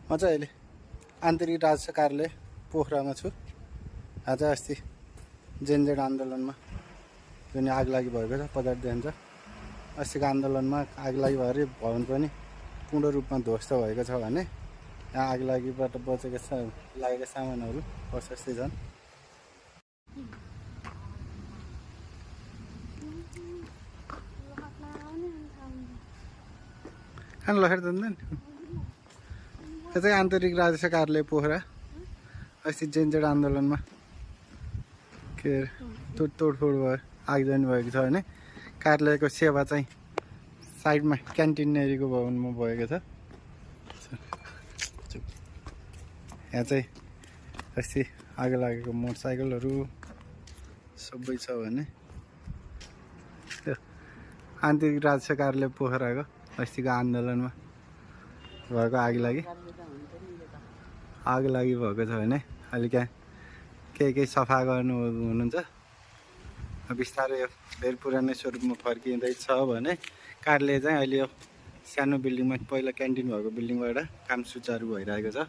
म चाहिँ अहिले आन्तरिक राजस्व कार्यालय पोखरामा छु। आज अस्ति जेनजेड आन्दोलनमा जुन आगलागी भएको छ पदार्थ देखाउँछ। अस्तिको आन्दोलनमा आगलागी भएर भवन पनि पूर्ण रूपमा ध्वस्त भएको छ भने यहाँ आगलागीबाट बचेका लागेका सामानहरू प्रशस्तै छन्। खान लखेर जाँदैन। यो चाहिँ आन्तरिक राजस्व कार्यालय पोखरा। अस्ति जेनजेड आन्दोलनमा के अरे तोडफोड भयो, आगजनी भएको छ भने कार्यालयको सेवा चाहिँ साइडमा क्यान्टिन एरियाको भवनमा भएको छ। यहाँ चाहिँ अस्ति आगो लागेको मोटरसाइकलहरू सबै छ भने आन्तरिक राजस्व कार्यालय पोखराको अस्तिको आन्दोलनमा भएको आगलागी भएको छ भने अहिले त्यहाँ केही सफा गर्नु हुनुहुन्छ। बिस्तारै यो फेरि पुरानै स्वरूपमा फर्किँदैछ भने कार्यालय चाहिँ अहिले यो सानो बिल्डिङमा पहिला क्यान्टिन भएको बिल्डिङबाट काम सुचारू भइरहेको छ।